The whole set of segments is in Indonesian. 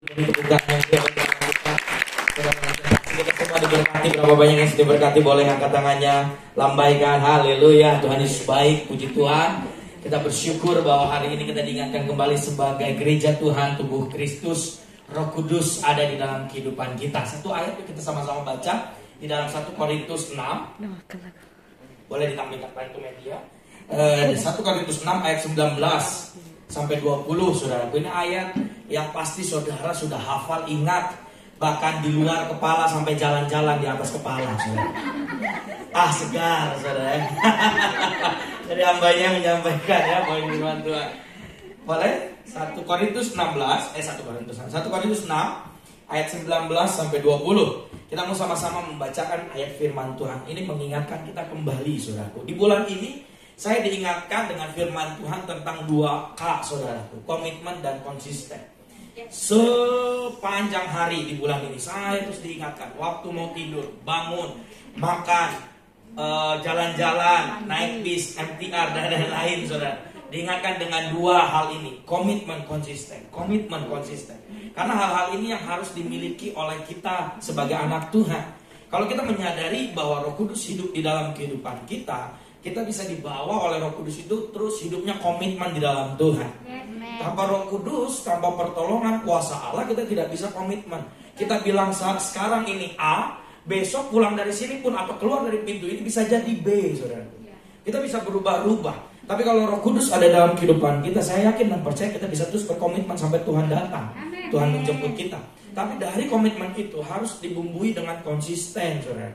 Kebukaan yang kita semua diberkati. Berapa banyak yang sudah diberkati, boleh angkat tangannya, lambaikan haleluya. Tuhan Yesus baik, puji Tuhan. Kita bersyukur bahwa hari ini kita diingatkan kembali sebagai gereja Tuhan, tubuh Kristus. Roh Kudus ada di dalam kehidupan kita. Satu ayat yang kita sama-sama baca di dalam 1 Korintus 6. Boleh ditampilkan bantu media. 1 Korintus 6 ayat 19 sampai 20, saudara. Ini ayat yang pasti saudara sudah hafal, ingat, bahkan di luar kepala sampai jalan-jalan di atas kepala, saudara. Segar, saudara. Jadi hambanya menyampaikan ya poin firman Tuhan. Boleh? 1 Korintus 6 ayat 19 sampai 20. Kita mau sama-sama membacakan ayat firman Tuhan. Ini mengingatkan kita kembali, saudaraku. Di bulan ini saya diingatkan dengan firman Tuhan tentang 2K, saudaraku. Komitmen dan konsisten. Sepanjang hari di bulan ini saya terus diingatkan. Waktu mau tidur, bangun, makan, jalan-jalan, naik bis, MTR, dan lain-lain, saudara. Diingatkan dengan 2 hal ini. Komitmen konsisten. Komitmen konsisten. Karena hal-hal ini yang harus dimiliki oleh kita sebagai anak Tuhan. Kalau kita menyadari bahwa Roh Kudus hidup di dalam kehidupan kita, kita bisa dibawa oleh Roh Kudus itu terus hidupnya komitmen di dalam Tuhan. Tanpa Roh Kudus, tanpa pertolongan kuasa Allah, kita tidak bisa komitmen. Kita bilang saat sekarang ini A, besok pulang dari sini pun atau keluar dari pintu ini bisa jadi B, saudara. Kita bisa berubah-ubah. Tapi kalau Roh Kudus ada dalam kehidupan kita, saya yakin dan percaya kita bisa terus berkomitmen sampai Tuhan datang. Tuhan menjemput kita. Tapi dari komitmen itu harus dibumbui dengan konsisten, saudara.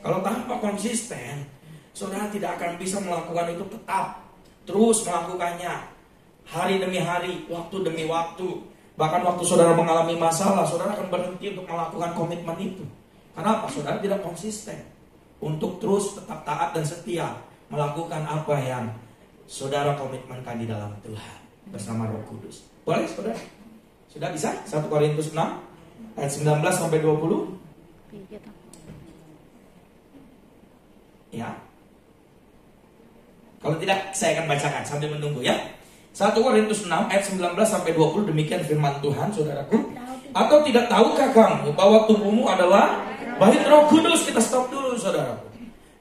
Kalau tanpa konsisten, saudara tidak akan bisa melakukan itu tetap. Terus melakukannya hari demi hari, waktu demi waktu. Bahkan waktu saudara mengalami masalah, saudara akan berhenti untuk melakukan komitmen itu. Kenapa? Saudara tidak konsisten untuk terus tetap taat dan setia melakukan apa yang saudara komitmenkan di dalam Tuhan bersama Roh Kudus. Boleh, saudara? Sudah bisa? 1 Korintus 6 ayat 19 sampai 20. Ya. Kalau tidak, saya akan bacakan sambil menunggu ya. 1 Korintus 6 ayat 19 sampai 20, demikian firman Tuhan, saudaraku. Atau tidak tahukah kamu bahwa tubuhmu adalah bait Roh Kudus? Kita stop dulu, saudaraku.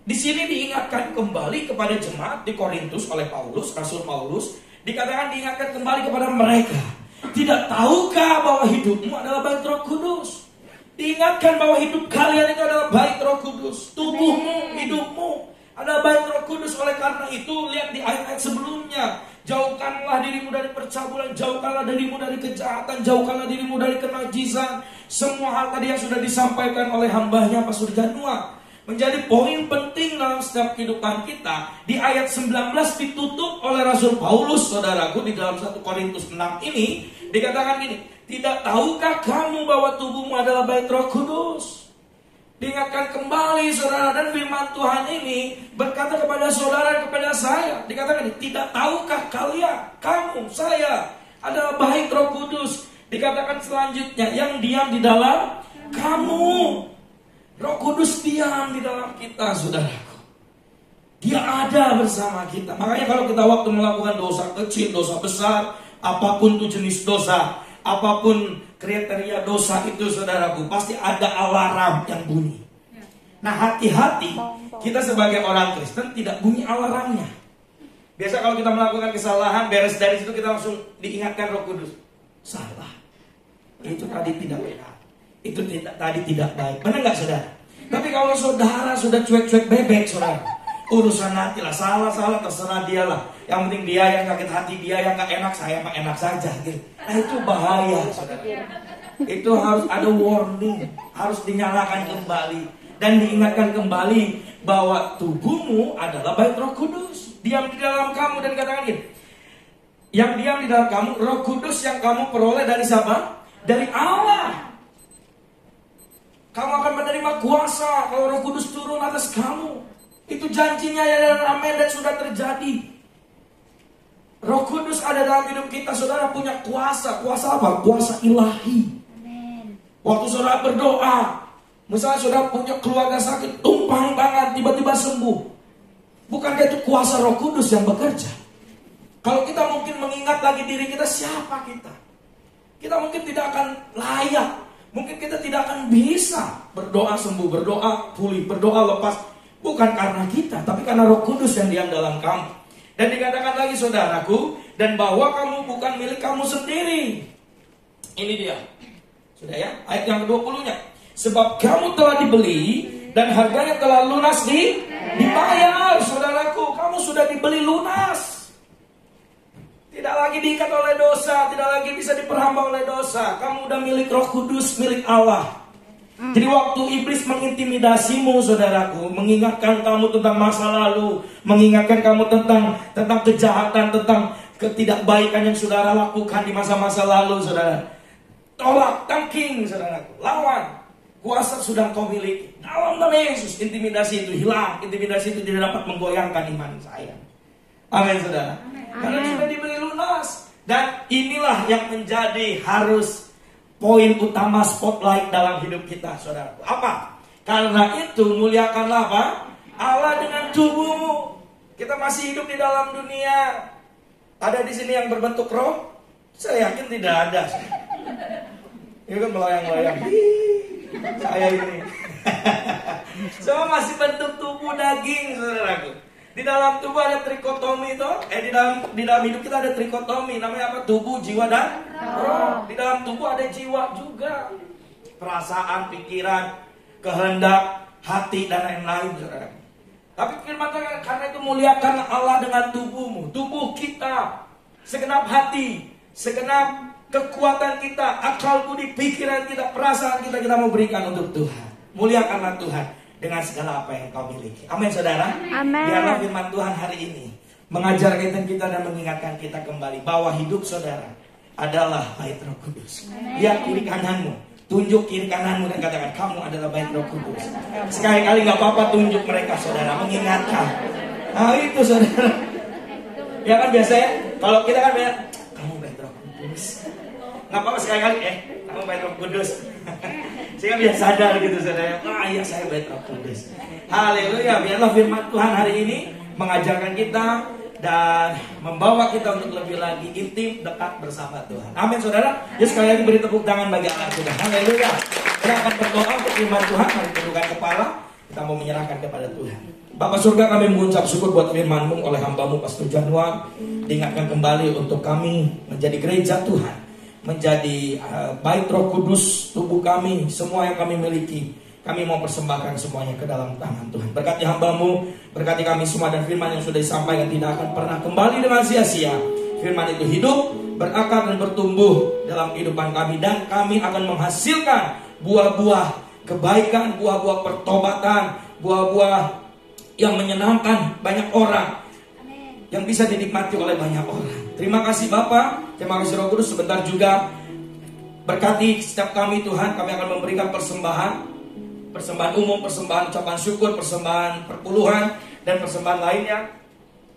Di sini diingatkan kembali kepada jemaat di Korintus oleh Paulus, Rasul Paulus. Dikatakan diingatkan kembali kepada mereka. Tidak tahukah bahwa hidupmu adalah bait Roh Kudus? Diingatkan bahwa hidup kalian itu adalah bait Roh Kudus. Tubuhmu, hidupmu adalah bait Roh Kudus. Oleh karena itu, lihat di ayat-ayat sebelumnya. Jauhkanlah dirimu dari percabulan, jauhkanlah dirimu dari kejahatan, jauhkanlah dirimu dari kenajisan. Semua hal tadi yang sudah disampaikan oleh hambanya Pastor Janua menjadi poin penting dalam setiap kehidupan kita. Di ayat 19 ditutup oleh Rasul Paulus, saudaraku, di dalam 1 Korintus 6 ini dikatakan gini, tidak tahukah kamu bahwa tubuhmu adalah bait Roh Kudus? Diingatkan kembali, saudara, dan firman Tuhan ini berkata kepada saudara dan kepada saya. Dikatakan ini, tidak tahukah kalian, kamu, saya adalah bait Roh Kudus? Dikatakan selanjutnya, yang diam di dalam kamu. Roh Kudus diam di dalam kita, saudaraku. Dia ada bersama kita. Makanya kalau kita waktu melakukan dosa kecil, dosa besar, apapun itu jenis dosa, apapun kriteria dosa itu, saudaraku, pasti ada alarm yang bunyi. Nah, hati-hati, kita sebagai orang Kristen tidak bunyi alarmnya. Biasa kalau kita melakukan kesalahan, beres dari situ kita langsung diingatkan Roh Kudus. Salah. Itu tadi tidak benar. Itu tadi tidak baik. Benar nggak, saudara? Tapi kalau saudara sudah cuek-cuek bebek, saudara, urusan hati lah, salah terserah dia lah. Yang penting dia yang sakit hati, dia yang nggak enak, saya mah enak saja. Gitu. Nah, itu bahaya, saudara. Itu harus ada warning, harus dinyalakan kembali dan diingatkan kembali bahwa tubuhmu adalah bait Roh Kudus. Diam di dalam kamu, dan katakan gini, yang diam di dalam kamu, Roh Kudus yang kamu peroleh dari siapa? Dari Allah. Kamu akan menerima kuasa kalau Roh Kudus turun atas kamu. Itu janjinya ya, dan amin, dan sudah terjadi. Roh Kudus ada dalam hidup kita, saudara punya kuasa. Kuasa apa? Kuasa ilahi. Amen. Waktu saudara berdoa, misalnya saudara punya keluarga sakit, tumpang tangan, tiba-tiba sembuh. Bukankah itu kuasa Roh Kudus yang bekerja? Kalau kita mungkin mengingat lagi diri kita, siapa kita? Kita mungkin tidak akan layak. Mungkin kita tidak akan bisa berdoa sembuh, berdoa pulih, berdoa lepas. Bukan karena kita, tapi karena Roh Kudus yang diam dalam kamu. Dan dikatakan lagi saudaraku, dan bahwa kamu bukan milik kamu sendiri. Ini dia. Sudah ya, ayat yang ke-20-nya. Sebab kamu telah dibeli dan harganya telah lunas dibayar. Saudaraku, kamu sudah dibeli lunas. Tidak lagi diikat oleh dosa, tidak lagi bisa diperhamba oleh dosa. Kamu udah milik Roh Kudus, milik Allah. Jadi waktu iblis mengintimidasimu, saudaraku, mengingatkan kamu tentang masa lalu, mengingatkan kamu tentang kejahatan, tentang ketidakbaikan yang saudara lakukan di masa-masa lalu, saudara. Tolak, tangking, saudaraku, lawan. Kuasa sudah kau miliki. Dalam nama Yesus, intimidasi itu hilang. Intimidasi itu tidak dapat menggoyangkan iman saya. Amin, saudara. Karena sudah dibeli lunas. Dan inilah yang menjadi harus poin utama spotlight dalam hidup kita, saudara. Apa? Karena itu muliakanlah apa? Allah dengan tubuhmu. Kita masih hidup di dalam dunia. Ada di sini yang berbentuk roh? Saya yakin tidak ada. Ini kan melayang-layang. Saya ini. Semua masih bentuk tubuh daging, saudaraku. Di dalam tubuh ada trikotomi itu. Di dalam hidup kita ada trikotomi. Namanya apa? Tubuh, jiwa, dan roh. Di dalam tubuh ada jiwa juga. Perasaan, pikiran, kehendak, hati, dan lain-lain, saudara. Tapi firman Tuhan, karena itu muliakan Allah dengan tubuhmu. Tubuh kita, segenap hati, segenap kekuatan kita, akal budi, pikiran kita, perasaan kita mau berikan untuk Tuhan. Muliakanlah Tuhan dengan segala apa yang kau miliki. Amin, saudara. Amin. Biarlah firman Tuhan hari ini mengajarkan kita dan mengingatkan kita kembali bahwa hidup saudara adalah bait Roh Kudus. Lihat kiri kananmu, tunjuk kiri kananmu dan katakan kamu adalah bait Roh Kudus. Sekali-kali nggak apa-apa tunjuk mereka, saudara, mengingatkan. Nah itu, saudara. Ya kan biasanya kalau kita kan banyak, kamu bait Roh Kudus. Nggak apa-apa sekali-kali, kamu bait Roh Kudus. Sehingga biar sadar gitu, saudara. Iya, saya bait Roh Kudus. Haleluya. Biarlah firman Tuhan hari ini mengajarkan kita dan membawa kita untuk lebih lagi intim, dekat bersama Tuhan. Amin, saudara. Ya, sekali lagi beri tepuk tangan bagi anak Tuhan. Haleluya. Kita akan berdoa untuk firman Tuhan. Mari tundukkan kepala. Kita mau menyerahkan kepada Tuhan. Bapak surga, kami mengucap syukur buat firman-Mu oleh hamba-Mu Pastor Januar. Diingatkan kembali untuk kami menjadi gereja Tuhan, menjadi bait Roh Kudus, tubuh kami, semua yang kami miliki. Kami mau persembahkan semuanya ke dalam tangan Tuhan. Berkati hamba-Mu, berkati kami semua, dan firman yang sudah disampaikan tidak akan pernah kembali dengan sia-sia. Firman itu hidup, berakar dan bertumbuh dalam kehidupan kami, dan kami akan menghasilkan buah-buah kebaikan, buah-buah pertobatan, buah-buah yang menyenangkan banyak orang, yang bisa dinikmati oleh banyak orang. Terima kasih Bapak, terima kasih Roh Kudus. Sebentar juga berkati setiap kami Tuhan. Kami akan memberikan persembahan umum, persembahan ucapan syukur, persembahan perpuluhan, dan persembahan lainnya.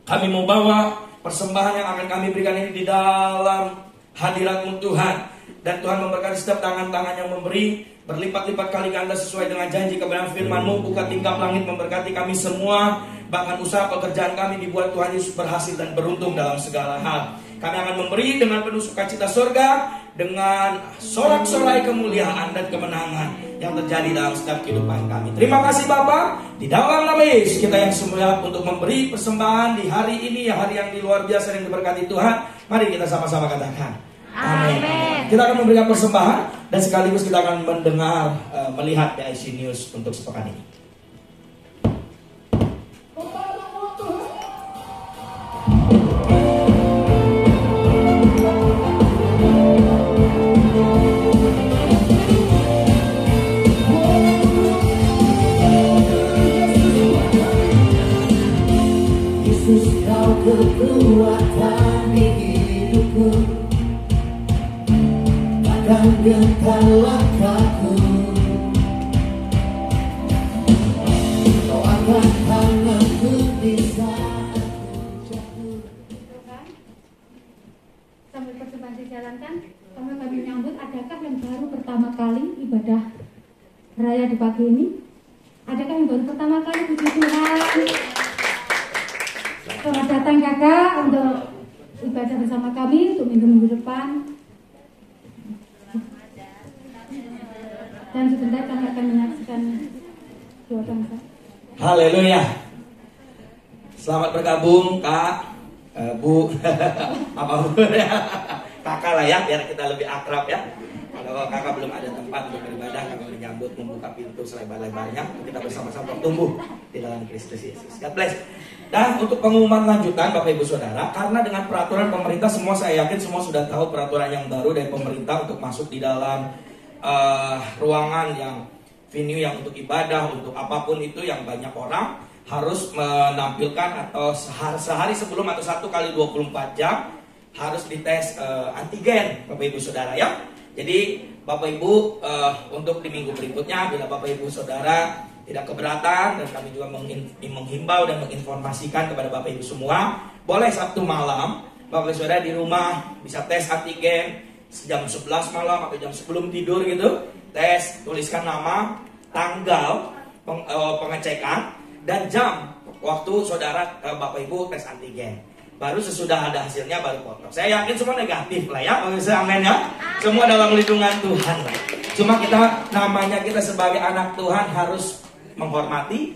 Kami mau bawa persembahan yang akan kami berikan ini di dalam hadirat-Mu Tuhan. Dan Tuhan memberkati setiap tangan-tangan yang memberi berlipat-lipat kali ganda sesuai dengan janji kebenaran firman-Mu. Buka tingkap langit memberkati kami semua. Bahkan usaha pekerjaan kami dibuat Tuhan Yesus berhasil dan beruntung dalam segala hal. Kami akan memberi dengan penuh sukacita surga, dengan sorak-sorai kemuliaan dan kemenangan yang terjadi dalam setiap kehidupan kami. Terima kasih Bapa. Di dalam nama Yesus kita yang semula untuk memberi persembahan di hari ini, hari yang luar biasa yang diberkati Tuhan. Mari kita sama-sama katakan amin. Kita akan memberikan persembahan dan sekaligus kita akan mendengar, melihat PIC News untuk sepekan ini. Yesus, kau kekuatan di hidupku, takkan gentar langkahku. Kau akan tanganku di saat aku jatuh. Sambil persembahan dijalankan, kami menyambut adakah yang baru pertama kali ibadah raya di pagi ini? Adakah yang baru pertama kali puji Tuhan? Selamat datang kakak untuk ibadah bersama kami untuk minggu-minggu depan. Dan sebentar kami akan menyaksikan doa bangsa. Haleluya. Selamat bergabung Kak, Bu, apapun ya, kakak lah ya, biar kita lebih akrab ya. Kalau kakak belum ada tempat untuk beribadah, kakak menyambut membuka pintu selebar-lebarnya, kita bersama-sama tumbuh di dalam Kristus Yesus. God bless. Dan untuk pengumuman lanjutan Bapak Ibu Saudara, karena dengan peraturan pemerintah semua, saya yakin semua sudah tahu peraturan yang baru dari pemerintah untuk masuk di dalam ruangan yang venue yang untuk ibadah, untuk apapun itu yang banyak orang harus menampilkan atau sehari sebelum atau 1 kali 24 jam harus dites antigen Bapak Ibu Saudara ya. Jadi Bapak Ibu untuk di minggu berikutnya bila Bapak Ibu Saudara tidak keberatan, dan kami juga menghimbau dan menginformasikan kepada Bapak Ibu semua, boleh Sabtu malam Bapak Ibu Saudara di rumah bisa tes antigen jam 11 malam atau jam sebelum tidur gitu. Tes, tuliskan nama, tanggal pengecekan dan jam waktu saudara Bapak Ibu tes antigen. Baru sesudah ada hasilnya baru foto. Saya yakin semua negatif lah ya, amin ya. Semua dalam lindungan Tuhan lah. Cuma kita sebagai anak Tuhan harus menghormati,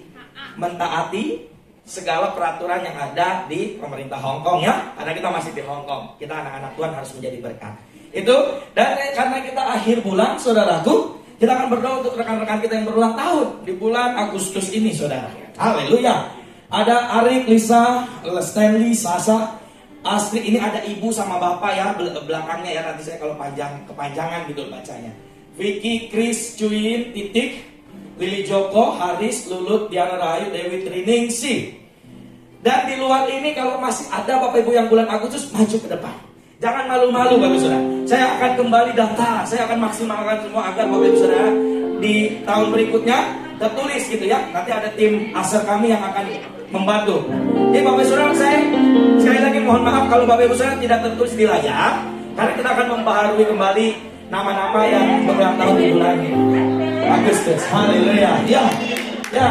mentaati segala peraturan yang ada di pemerintah Hong Kong ya. Karena kita masih di Hong Kong, kita anak-anak Tuhan harus menjadi berkat. Itu, dan karena kita akhir bulan saudaraku, kita akan berdoa untuk rekan-rekan kita yang berulang tahun di bulan Agustus ini saudara. Haleluya. Ada Arik, Lisa, Stanley, Sasa, Astrid. Ini ada ibu sama bapak ya belakangnya ya. Nanti saya kalau kepanjangan gitu bacanya. Vicky, Chris, Cuin, Titik, Lili Joko, Haris, Lulut, Diana Rahayu, Dewi Triningsih. Dan di luar ini kalau masih ada Bapak Ibu yang bulan Agustus, maju ke depan. Jangan malu-malu Bapak Ibu Saudara. Saya akan kembali data, saya akan maksimalkan semua agar Bapak Ibu Saudara di tahun berikutnya tertulis gitu ya. Nanti ada tim aser kami yang akan membantu. Jadi Bapak Ibu Saudara, saya sekali lagi mohon maaf kalau Bapak Ibu Saudara tidak tertulis di layar, karena kita akan membaharui kembali nama-nama yang berulang tahun di bulan Agustus. Haleluya. Ya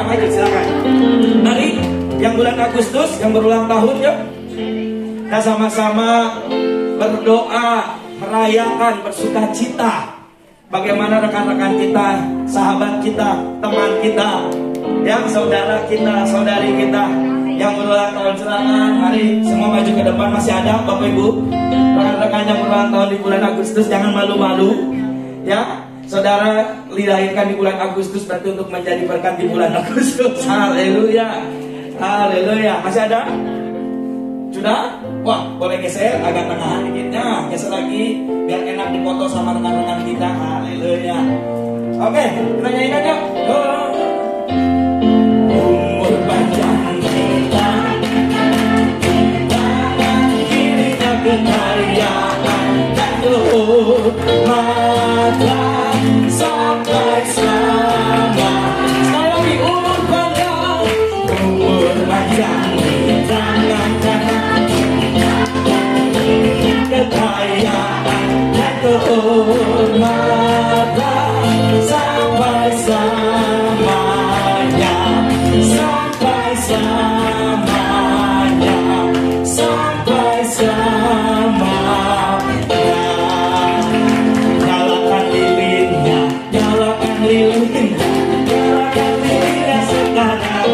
maju silakan. Mari yang bulan Agustus yang berulang tahun yuk. Kita sama-sama berdoa, merayakan, bersuka cita. Bagaimana rekan-rekan kita, sahabat kita, teman kita, yang saudara kita, saudari kita yang berulang tahun silakan. Mari semua maju ke depan. Masih ada Bapak Ibu rekan-rekan yang berulang tahun di bulan Agustus, jangan malu-malu ya. Saudara dilahirkan di bulan Agustus berarti untuk menjadi berkat di bulan Agustus. Haleluya. Haleluya. Masih ada? Sudah? Wah, boleh geser agak tengah dikitnya. Geser lagi biar enak dipoto sama rekan-rekan kita. Haleluya. Oke, kita nyanyikan yuk. Umur panjang kita, tangan kirinya kekayaan dan kehormatan sampai selama. Sekali lagi, umur panjang di tangan kanan, kekayaan dan kehormatan sampai selamanya, sampai selamanya, sampai selamanya. Nyalakan lilinnya, nyalakan lilinnya, nyalakan lilinnya sekarang.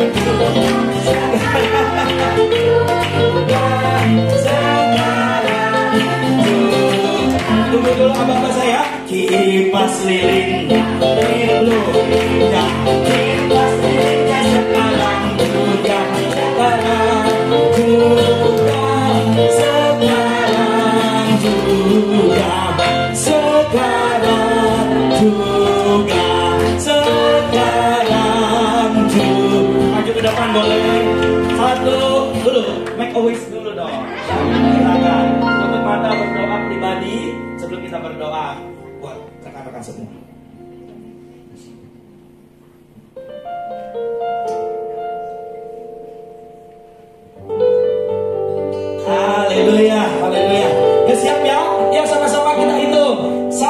Tunggu dulu abang saya. Kipas lilinnya lilinnya, kipas lilinnya sekarang juga, sekarang juga, sekarang juga, sekarang juga, sekarang juga. Maju ke depan boleh. Satu dulu, make a wish dulu dong. Silakan. Tutup mata berdoa pribadi sebelum kita berdoa buat rekan-rekan semua. Haleluya, haleluya. Ya siap ya? Ya sama-sama kita hitung. 1,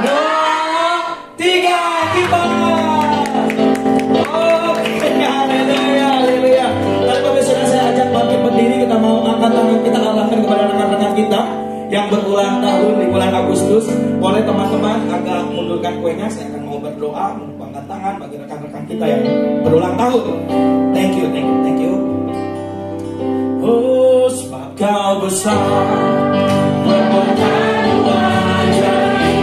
2, 3, kipas. Haleluya, haleluya. Lalu pemirsa saya ajak bangkit berdiri, kita mau angkat tangan kita arahkan kepada rekan-rekan kita yang berulang tahun di bulan Agustus. Boleh teman-teman agak mundurkan kuenya. Saya akan mau berdoa, mengangkat tangan bagi rekan-rekan kita yang berulang tahun. Thank you, thank you, thank you. Oh, sebab kau besar, perbuatan wajari.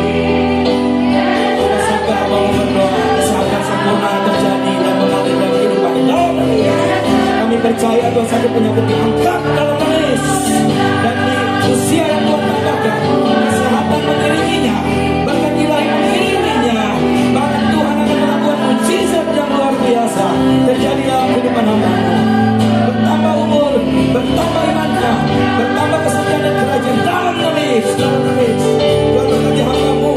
Maka mau berdoa, kesehatan sempurna terjadi dan mengalir dalam kehidupan ini. Kami percaya Tuhan satu penyakit diangkat dalam nangis. Dan di usia yang Tuhan tambahkan, kesehatan mengiringinya, bahkan ilahi mengiringinya. Bahkan Tuhan akan melakukan mujizat yang luar biasa terjadi dalam kehidupan hamba-Mu. Bertambah umur, bertambah imannya, bertambah kesetiaan dan kerajaan dalam nangis. Tuhan berkati hamba-Mu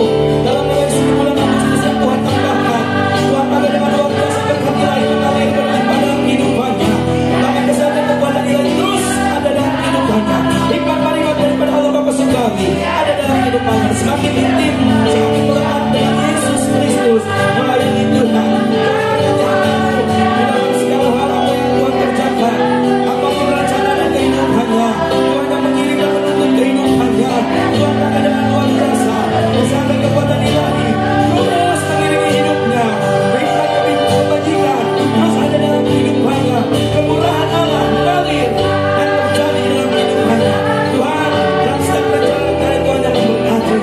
dalam nangis di bulan Agustus yang Tuhan tambahkan. Tuhan pakai dengan luar biasa berkati ilahi mengalir berlimpah dalam kehidupannya. Bahkan kesehatan kekuatan ilahi terus ada dalam kehidupannya. Hikmat marimat daripada Allah Bapa Surgawi ada dalam kehidupannya. Semakin intim, semakin melekat dengan Yesus Kristus melayani Tuhan. Dalam segala hal apa yang Tuhan kerjakan, apapun rencana dan kehidupannya, Tuhan yang mengirim dan menuntun kehidupannya. Tuhan pakai dengan luar biasa. Sampai kekuatan ilahi terus mengiringi hidupnya. Hikmat kebajikan terus ada dalam kehidupannya. Kemurahan Allah mengalir dan terjadi dalam kehidupannya. Tuhan dalam setiap perjalanan Tuhan yang memberkati.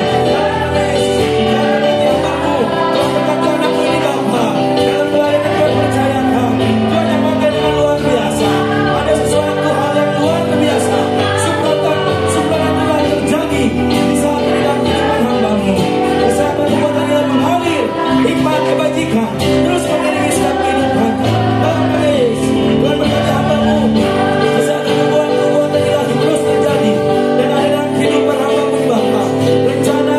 Dalam hamba-Mu, Tuhan berkati anak-Mu ini Bapa. Dalam pelayanan Tuhan percayakan, Tuhan yang pakai dengan luar biasa. Ada sesuatu hal yang luar biasa. Subratan Tuhan terjadi di saat ini dalam kehidupan hamba-Mu. Kesehatan kekuatan yang mengalir, hikmat kebajikan terus mengiringi setiap kehidupan. Dalam Yesus, Tuhan berkati hamba-Mu. Kesehatan kekuatan ilahi terus terjadi dan ada dalam kehidupan hamba-Mu ini Bapa. Rencana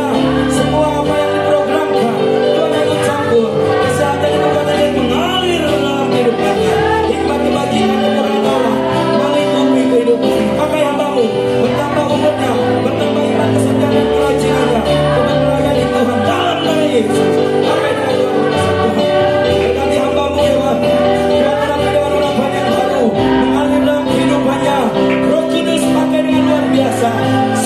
semua apa yang diprogramkan, Tuhan ikut campur. Kesehatan kekuatan yang mengalir dalam kehidupannya. Hikmat kebajikan kemurahan Allah melingkupi kehidupan. Pakai hamba-Mu, bertambah umurnya, bertambah iman, kesetiaan dan kerajinannya. Tuhan melayani Tuhan dalam nama Yesus. Pakai dengan luar biasa Tuhan. Berkati hamba-Mu ya Tuhan. Tuhan menampil dengan urapan yang baru mengalir dalam kehidupannya. Roh Kudus pakai dengan luar biasa.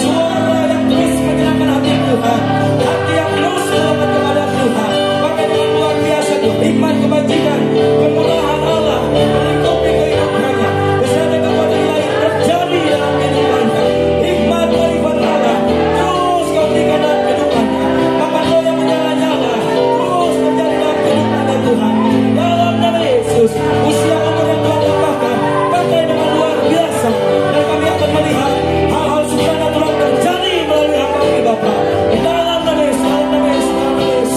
Suara yang terus menyenangkan hati Tuhan, hati yang terus melekat kepada Tuhan. Pakai dengan luar biasa Tuhan. Hikmat kebajikan, kemurahan Allah melingkupi kehidupannya. Kesehatan kekuatan ilahi terjadi dalam kehidupannya. Hikmat kearifan Allah terus Kau berikan dalam kehidupannya. Bahkan Kau yang menyala-nyala terus terjadi dalam kehidupannya Tuhan. Dalam nama Yesus, usia umur yang Tuhan tambahkan, pakai dengan luar biasa. Dan kami akan melihat hal-hal supranatural terjadi melalui hamba ini Bapa. Di dalam nama Yesus, dalam nama Yesus,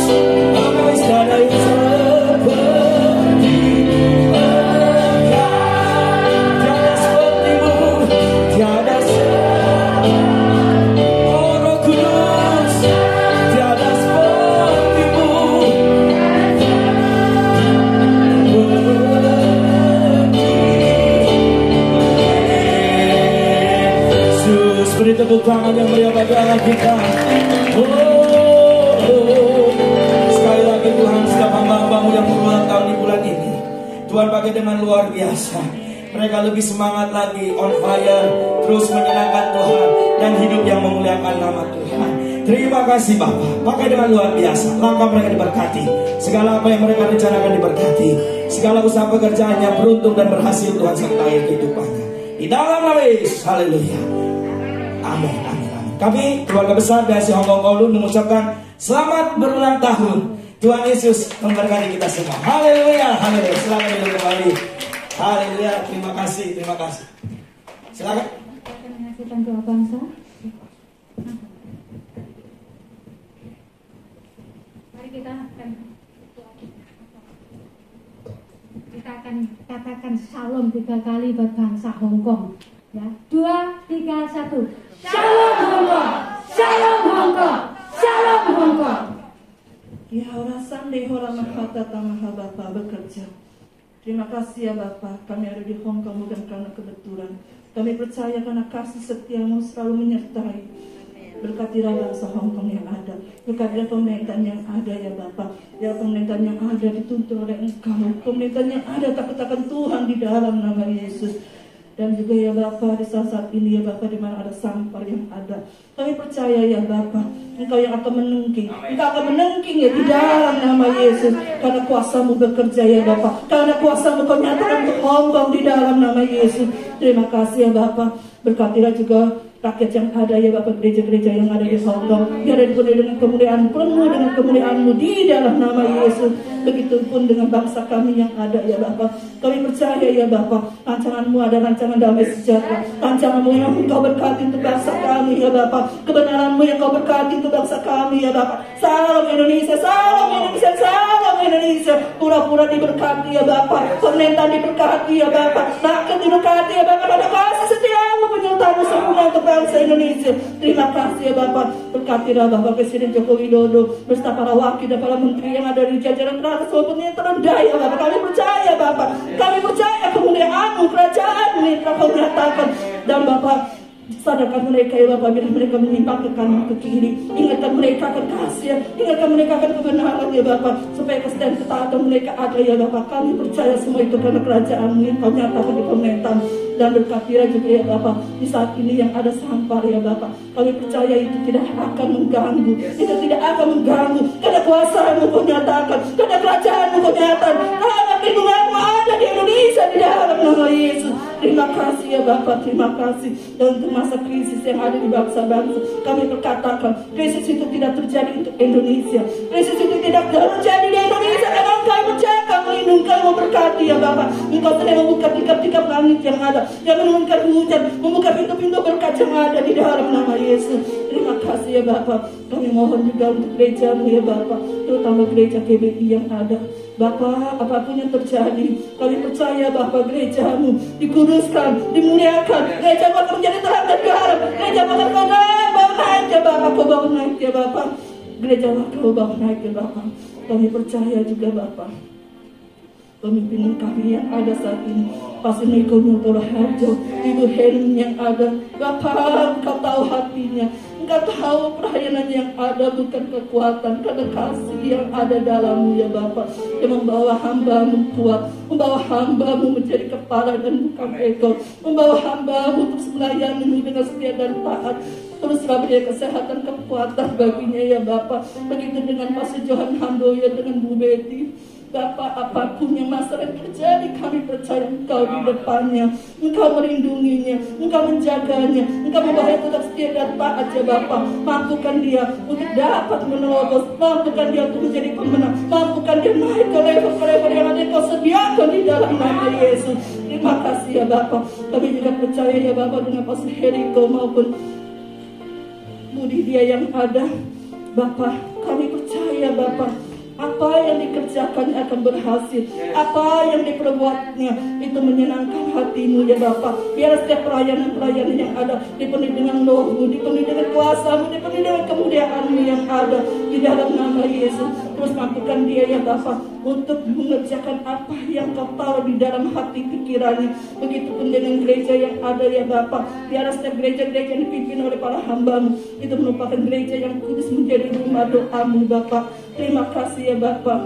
dalam nama Yesus, dalam nama Yesus, tiada yang seperti Engkau, tiada seperti-Mu, tiada seperti Oh Roh Kudus, tiada seperti-Mu. Yesus, beri tepuk tangan yang meriah bagi Allah kita. Sekali lagi Tuhan, setiap hamba-hamba-Mu yang berulang tahun di bulan ini, Tuhan pakai dengan luar biasa. Mereka lebih semangat lagi, on fire, terus menyenangkan Tuhan dan hidup yang memuliakan nama Tuhan. Terima kasih Bapa, pakai dengan luar biasa. Langkah mereka diberkati, segala apa yang mereka rencanakan diberkati, segala usaha pekerjaannya beruntung dan berhasil Tuhan sertai kehidupannya. Di dalam nama Yesus, haleluya. Amin, amin, amin. Kami keluarga besar dari Hong Kong Kowloon mengucapkan selamat berulang tahun. Tuhan Yesus memberkati kita semua. Haleluya, haleluya. Silakan duduk kembali. Haleluya, terima kasih, terima kasih. Silakan. Akan menghasilkan doa bangsa. Mari kita akan katakan shalom 3 kali buat bangsa Hong Kong. Ya, 2, 3, 1. Shalom Hong Kong, Shalom Hong Kong, Shalom Hong Kong. Ya orang sandi orang mahata tamaha Bapa bekerja. Terima kasih ya Bapa, kami ada di Hong Kong bukan karena kebetulan. Kami percaya karena kasih setiamu selalu menyertai. Berkatilah bangsa Hong Kong yang ada. Berkatilah pemerintahan yang ada ya Bapa. Ya pemerintahan yang ada dituntun oleh Engkau. Pemerintahan yang ada takut akan Tuhan di dalam nama Yesus. Dan juga ya Bapa, di saat ini ya Bapa, di mana ada sampar yang ada, kami percaya ya Bapa, Engkau yang akan menengking, Engkau akan menengking ya di dalam nama Yesus. Karena kuasa-Mu bekerja ya Bapa, karena kuasa-Mu Kau nyatakan berkembang di dalam nama Yesus. Terima kasih ya Bapa. Berkatilah juga rakyat yang ada ya Bapak, gereja-gereja yang ada di Hongkong, biar dipenuhi dengan kemuliaan, penuh dengan kemuliaan-Mu di dalam nama Yesus. Begitupun dengan bangsa kami yang ada ya Bapak, kami percaya ya Bapak, rancangan-Mu ada rancangan damai sejahtera, rancangan-Mu yang Engkau berkati untuk bangsa kami ya Bapak, kebenaran-Mu yang Kau berkati untuk bangsa kami ya Bapak. Salam Indonesia, salam Indonesia, salam Indonesia. Pura-pura diberkati ya Bapak, pemerintahan diberkati ya Bapak, rakyat diberkati ya Bapak, pada kasih setiamu penyertaan-Mu sempurna untuk bangsa Indonesia. Terima kasih ya Bapak. Berkatilah Bapak Presiden Joko Widodo beserta para wakil dan para menteri yang ada di jajaran teratas maupun yang terendah ya Bapak. Kami percaya Bapak, kami percaya kemuliaan-Mu, kerajaan-Mu yang telah Kau nyatakan. Dan Bapak, sadarkan mereka ya Bapak, bila mereka menyimpang ke kanan ke kiri, ingatkan mereka akan kasih, ingatkan mereka akan kebenaran ya Bapak, supaya kesetiaan ketaatan mereka ada ya Bapak. Kami percaya semua itu karena kerajaan-Mu yang Kau nyatakan di pemerintahan. Dan berkatilah juga ya Bapak, di saat ini yang ada sampar ya Bapak, kami percaya itu tidak akan mengganggu, itu tidak akan mengganggu, karena kuasa-Mu Kau nyatakan, karena kerajaan-Mu Kau nyatakan, karena lindungan-Mu ada di Indonesia di dalam nama Yesus. Terima kasih ya Bapak, terima kasih. Dan untuk masa krisis yang ada di bangsa-bangsa, kami berkatakan, krisis itu tidak terjadi untuk Indonesia, krisis itu tidak terjadi di Indonesia, karena Engkau menjaga, melindungi, memberkati ya Bapak. Engkau sedang membuka tikap-tikap langit yang ada, yang menurunkan hujan, membuka pintu-pintu berkat yang ada di dalam nama Yesus. Terima kasih ya Bapak. Kami mohon juga untuk gereja-Mu ya Bapak, terutama gereja GBI yang ada. Bapak, apapun yang terjadi, kami percaya Bapak, gereja-Mu dikuduskan, dimuliakan, gereja akan menjadi terang dan garam, gereja akan Kau bawa naik ya Bapak, Kau bawa naik ya Bapak, gereja Kau bawa naik ya Bapak. Kami percaya juga Bapak, pemimpin kami yang ada saat ini, Pastor Niko Nyotoro Harjo, Ibu Helen yang ada, Bapak, Engkau tahu hatinya, Engkau tahu pelayanan yang ada bukan kekuatan, karena kasih yang ada dalam-Mu ya Bapak, yang membawa hamba-Mu kuat, membawa hamba-Mu menjadi kepala dan bukan ekor, membawa hamba-Mu terus melayani-Mu dengan setia dan taat. Teruslah beri kesehatan, kekuatan baginya ya Bapak. Begitu dengan Pastor Johan Handoyo, dengan Bu Betty. Bapak, apapun yang masalah terjadi, kami percaya Engkau di depannya, Engkau melindunginya, Engkau menjaganya, Engkau membawa tetap setia dan taat ya Bapak. Mampukan dia untuk dapat menerobos, mampukan dia untuk menjadi pemenang, mampukan dia naik ke level yang ada Engkau sediakan di dalam nama Yesus. Terima kasih ya Bapak. Kami juga percaya ya Bapak dengan Pastor Heriko maupun Budi dia yang ada. Bapak, kami percaya Bapak, apa yang dikerjakan akan berhasil, apa yang diperbuatnya itu menyenangkan hati-Mu ya Bapak. Biar setiap pelayanan-pelayanan yang ada dipenuhi dengan Roh-Mu, dipenuhi dengan kuasa-Mu, dipenuhi dengan kemuliaan-Mu yang ada di dalam nama Yesus. Terus mampukan dia ya Bapak untuk mengerjakan apa yang Kau taruh di dalam hati pikirannya. Begitupun dengan gereja yang ada ya Bapak, biar setiap gereja-gereja yang dipimpin oleh para hamba-Mu itu merupakan gereja yang kudus, menjadi rumah doa-Mu Bapak. Terima kasih ya Bapak.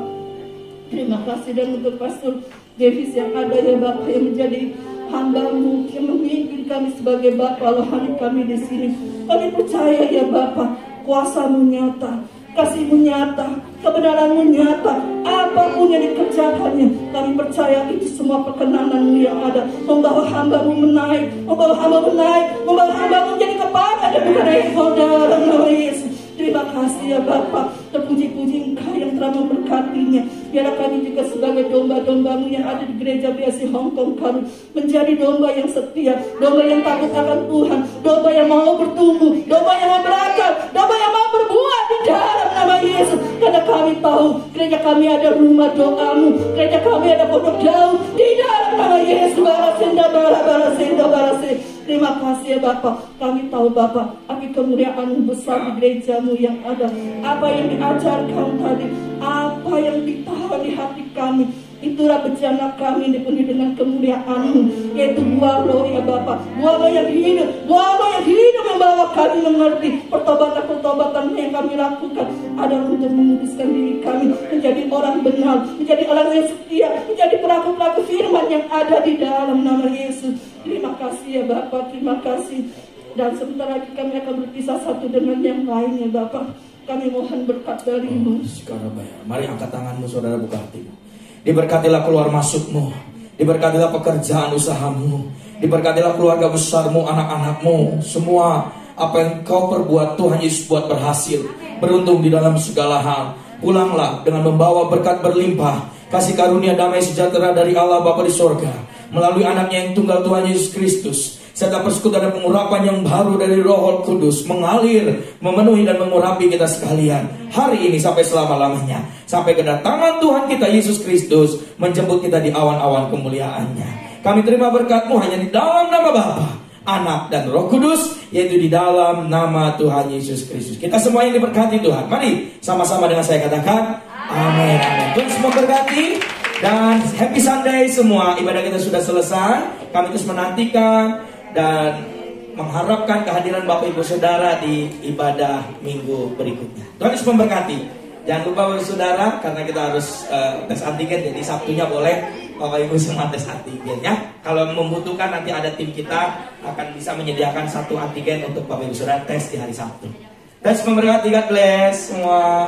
Terima kasih. Dan untuk Pastor Davis yang ada ya Bapak, yang menjadi hamba-Mu, yang memimpin kami sebagai Bapak rohani kami di sini. Kami percaya ya Bapak, kuasa-Mu nyata, kasih-Mu nyata, kebenaran-Mu nyata. Apapun yang dikerjakannya, kami percaya itu semua perkenanan-Mu yang ada membawa hamba-Mu menaik, membawa hamba-Mu naik, membawa hamba-Mu menjadi kepala dan bukan ekor dalam nama Yesus. Terima kasih ya Bapak. Terpuji-puji Engkau yang telah memberkatinya. Biarlah kami juga sebagai domba-domba-Mu yang ada di gereja BSC Hongkong kami menjadi domba yang setia, domba yang takut akan Tuhan, domba yang mau bertumbuh, domba yang mau berakar, domba yang mau berbuat di dalam nama Yesus. Karena kami tahu gereja kami ada rumah doa-Mu, gereja kami ada pondok jauh di dalam nama Yesus. Barasinda barasinda barasinda. Terima kasih ya Bapak. Kami tahu Bapak, api kemuliaan-Mu besar di gereja-Mu yang ada. Apa yang diajarkan tadi, apa yang ditaruh di hati kami, itulah bejana kami dipenuhi dengan kemuliaan-Mu, yaitu buah roh ya Bapak, buah roh yang hidup, buah roh yang hidup yang bawa kami mengerti pertobatan-pertobatan yang kami lakukan. adalah untuk menguduskan diri kami menjadi orang benar, menjadi orang yang setia, menjadi pelaku-pelaku firman yang ada di dalam nama Yesus. Terima kasih ya Bapak, terima kasih. Dan sebentar lagi kami akan berpisah satu dengan yang lain ya Bapak. Kami mohon berkat dari-Mu. Mari angkat tanganmu saudara, buka hatimu. Diberkatilah keluar masukmu, diberkatilah pekerjaan usahamu, diberkatilah keluarga besarmu, anak-anakmu. Semua apa yang kau perbuat Tuhan Yesus buat berhasil, beruntung di dalam segala hal. Pulanglah dengan membawa berkat berlimpah, kasih karunia damai sejahtera dari Allah Bapa di sorga, melalui anaknya yang tunggal Tuhan Yesus Kristus, serta persekutuan dan pengurapan yang baru dari Roh Kudus mengalir, memenuhi dan mengurapi kita sekalian hari ini sampai selama-lamanya, sampai kedatangan Tuhan kita Yesus Kristus menjemput kita di awan-awan kemuliaannya. Kami terima berkat-Mu hanya di dalam nama Bapa, Anak dan Roh Kudus, yaitu di dalam nama Tuhan Yesus Kristus. Kita semua yang diberkati Tuhan. Mari sama-sama dengan saya katakan amin, amin. Tuhan semua berkati. Dan happy Sunday semua. Ibadah kita sudah selesai. Kami terus menantikan dan mengharapkan kehadiran Bapak Ibu Saudara di ibadah minggu berikutnya. Tuhan Yesus memberkati. Jangan lupa Bapak Saudara, karena kita harus tes antigen, jadi Sabtunya boleh Bapak Ibu semua tes antigen ya. Kalau membutuhkan nanti ada tim kita akan bisa menyediakan satu antigen untuk Bapak Ibu Saudara tes di hari Sabtu. Dan memberkati, God bless semua.